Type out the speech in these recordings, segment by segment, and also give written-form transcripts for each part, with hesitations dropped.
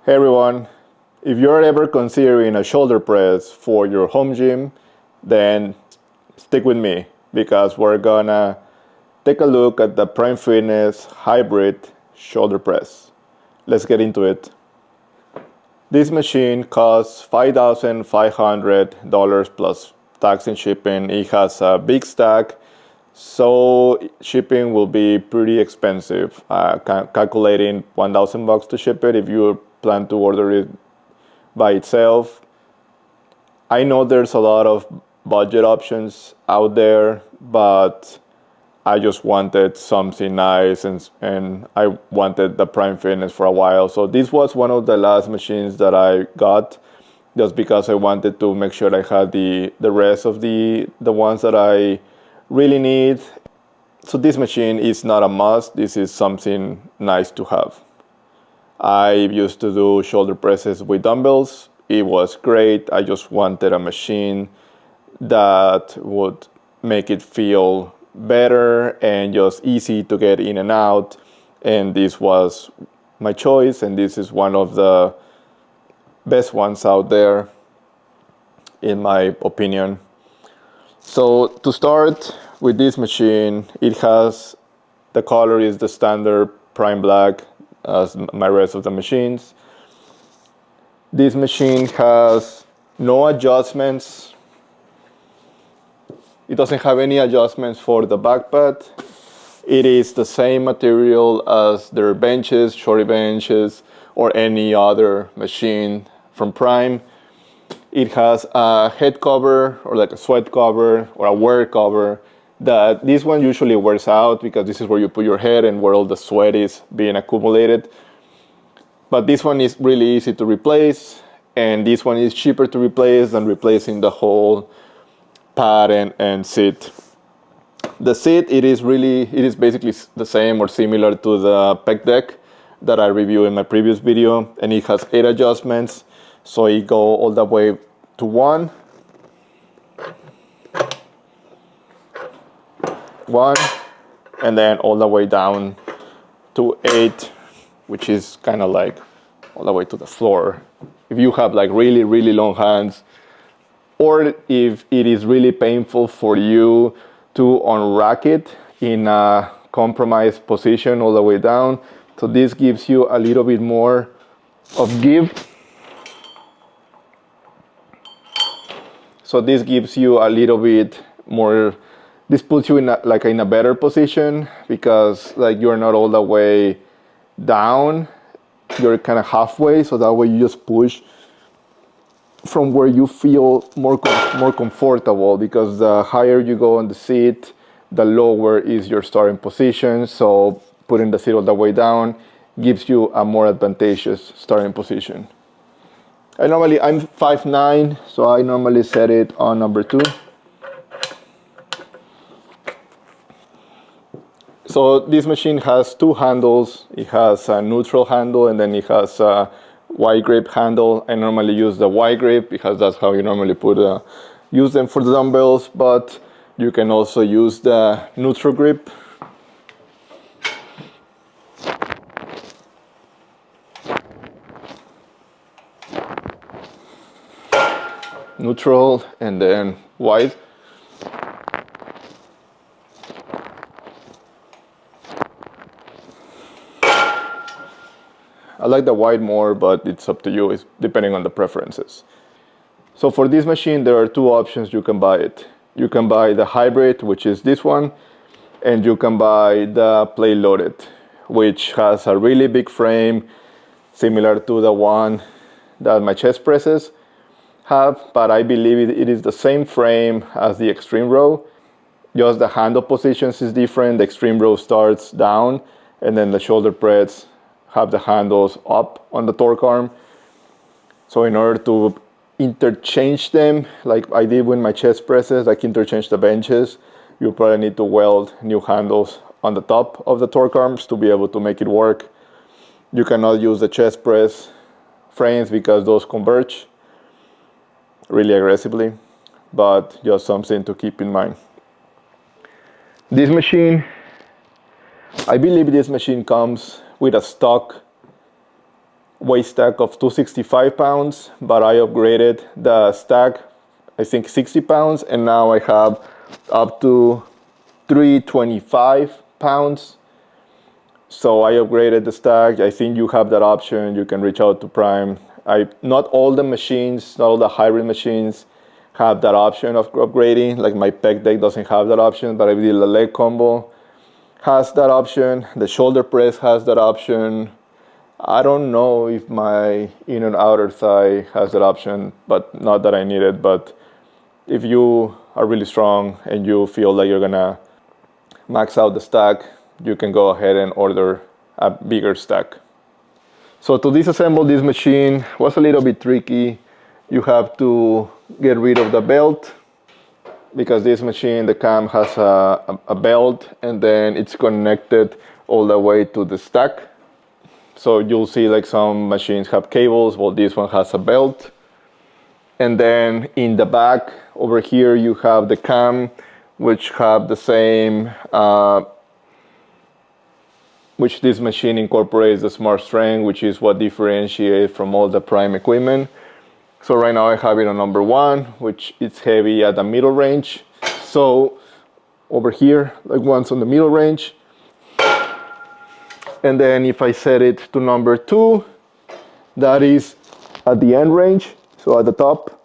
Hey everyone, if you're ever considering a shoulder press for your home gym, then stick with me because we're gonna take a look at the Prime Fitness Hybrid Shoulder Press. Let's get into it. This machine costs $5,500 plus tax and shipping. It has a big stack, so shipping will be pretty expensive. Calculating $1,000 to ship it if you plan to order it by itself. I know there's a lot of budget options out there, but I just wanted something nice and I wanted the Prime Fitness for a while. So this was one of the last machines that I got just because I wanted to make sure I had the rest of the ones that I really need. So this machine is not a must. This is something nice to have. I used to do shoulder presses with dumbbells. It was great. I just wanted a machine that would make it feel better and just easy to get in and out. And this was my choice, and this is one of the best ones out there, in my opinion. So to start with this machine, it has, the color is the standard Prime Black as my rest of the machines. This machine has no adjustments. It doesn't have any adjustments for the back pad. It is the same material as their benches, shorty benches, or any other machine from Prime. It has a head cover or like a sweat cover or a wear cover that this one usually wears out because this is where you put your head and where all the sweat is being accumulated. But this one is really easy to replace, and this one is cheaper to replace than replacing the whole pad and seat. The seat, it is basically the same or similar to the pec deck that I reviewed in my previous video, and it has 8 adjustments. So it go all the way to 1, and then all the way down to 8, which is kind of like all the way to the floor. If you have like really, really long hands, or if it is really painful for you to unrack it in a compromised position all the way down. So this gives you a little bit more of give. So this gives you a little bit more, this puts you in a better position because like you're not all the way down, you're kind of halfway, so that way you just push from where you feel more comfortable, because the higher you go on the seat, the lower is your starting position. So putting the seat all the way down gives you a more advantageous starting position. I'm 5'9", so I normally set it on number 2. So this machine has 2 handles. It has a neutral handle and then it has a wide grip handle. I normally use the wide grip because that's how you normally use them for the dumbbells, but you can also use the neutral grip. Neutral and then wide. I like the wide more, but it's up to you. It's depending on the preferences. So for this machine, there are 2 options you can buy it. You can buy the hybrid, which is this one, and you can buy the plate loaded, which has a really big frame, similar to the one that my chest presses have, but I believe it is the same frame as the Extreme Row. Just the handle positions is different. The Extreme Row starts down, and then the shoulder press have the handles up on the torque arm. So in order to interchange them, like I did with my chest presses, like interchange the benches, you probably need to weld new handles on the top of the torque arms to be able to make it work. You cannot use the chest press frames because those converge really aggressively, but just something to keep in mind. This machine, I believe this machine comes with a stock weight stack of 265 pounds, but I upgraded the stack, I think 60 pounds, and now I have up to 325 pounds. So I upgraded the stack. I think you have that option. You can reach out to Prime. Not all the machines, not all the hybrid machines have that option of upgrading. Like my pec deck doesn't have that option, but I believe the leg combo has that option. The shoulder press has that option. I don't know if my in and outer thigh has that option, but not that I need it. But if you are really strong and you feel like you're gonna max out the stack, you can go ahead and order a bigger stack. So to disassemble this machine was a little bit tricky. You have to get rid of the belt, because this machine, the cam has a belt, and then it's connected all the way to the stack. So you'll see like some machines have cables, well this one has a belt. And then in the back over here you have the cam, which have the same, which this machine incorporates the Smart Strength, which is what differentiates from all the Prime equipment. So right now I have it on number 1, which is heavy at the middle range. So over here, like once on the middle range. And then if I set it to number 2, that is at the end range, so at the top.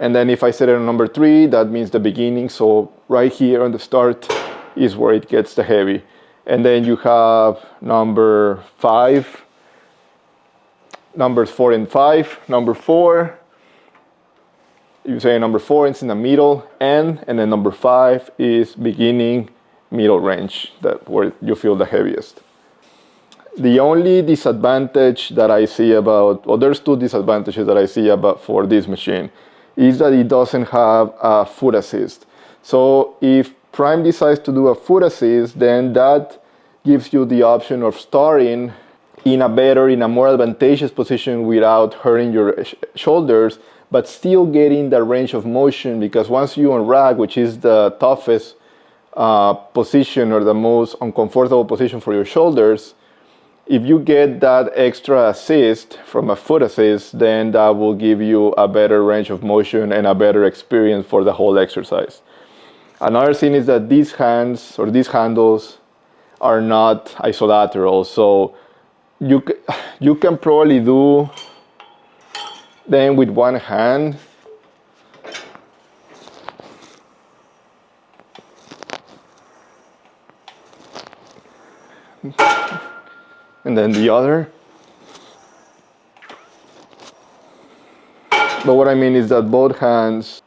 And then if I set it on number 3, that means the beginning. So right here on the start is where it gets the heavy. And then you have number 5, numbers 4 and 5. Number 4, you say number 4 is in the middle end, and then number 5 is beginning, middle range, that where you feel the heaviest. The only disadvantage that I see about, well, there's 2 disadvantages that I see about for this machine, is that it doesn't have a foot assist. So if Prime decides to do a foot assist, then that gives you the option of starting in a more advantageous position without hurting your shoulders, but still getting the range of motion, because once you unrack, which is the toughest position or the most uncomfortable position for your shoulders, if you get that extra assist from a foot assist, then that will give you a better range of motion and a better experience for the whole exercise. Another thing is that these hands or these handles are not isolateral, so you can probably do them with one hand. And then the other. But what I mean is that both hands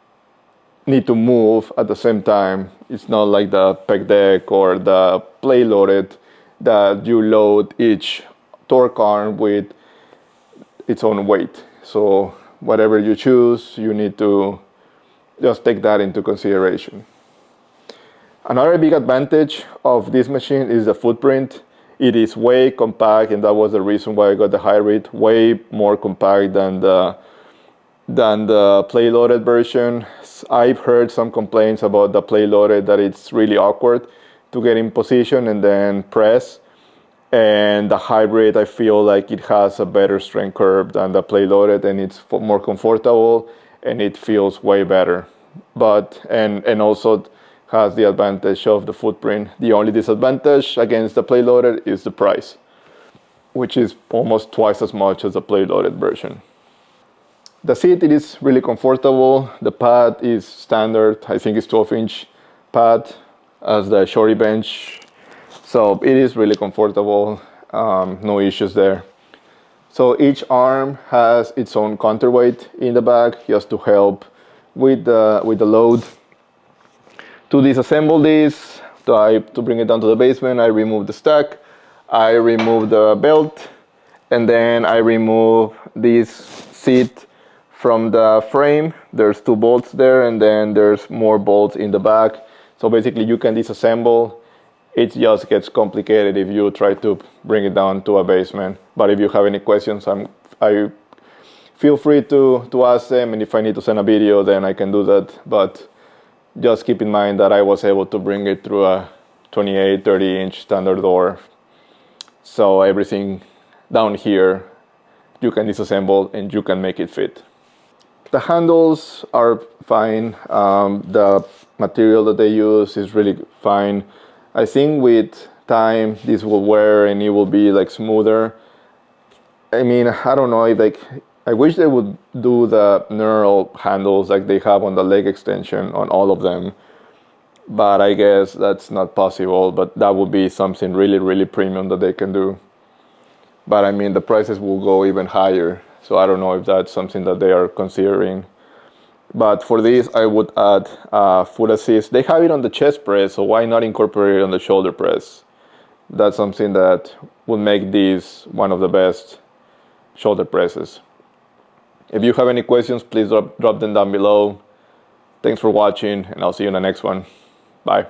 need to move at the same time. It's not like the pec deck or the play loaded that you load each torque arm with its own weight. So whatever you choose, you need to just take that into consideration. Another big advantage of this machine is the footprint. It is way compact, and that was the reason why I got the hybrid. Way more compact than the play loaded version. I've heard some complaints about the play loaded, that it's really awkward to get in position and then press. And the hybrid, I feel like it has a better strength curve than the play loaded, and it's more comfortable and it feels way better. But and also has the advantage of the footprint. The only disadvantage against the play loaded is the price, which is almost twice as much as the play loaded version. The seat, it is really comfortable. The pad is standard. I think it's 12-inch pad as the shorty bench. So it is really comfortable. No issues there. So each arm has its own counterweight in the back, just to help with the load. To disassemble this, to bring it down to the basement, I remove the stack, I remove the belt, and then I remove this seat from the frame. There's 2 bolts there, and then there's more bolts in the back. So basically you can disassemble. It just gets complicated if you try to bring it down to a basement. But if you have any questions, I feel free to ask them, and if I need to send a video, then I can do that. But just keep in mind that I was able to bring it through a 28, 30-inch standard door. So everything down here, you can disassemble and you can make it fit. The handles are fine. The material that they use is really fine. I think with time this will wear and it will be like smoother. I mean, I don't know, like I wish they would do the knurl handles like they have on the leg extension on all of them, but I guess that's not possible. But that would be something really, really premium that they can do. But I mean, the prices will go even higher, so I don't know if that's something that they are considering. But for this, I would add foot assist. They have it on the chest press, so why not incorporate it on the shoulder press? That's something that would make this one of the best shoulder presses. If you have any questions, please drop them down below. Thanks for watching, and I'll see you in the next one. Bye.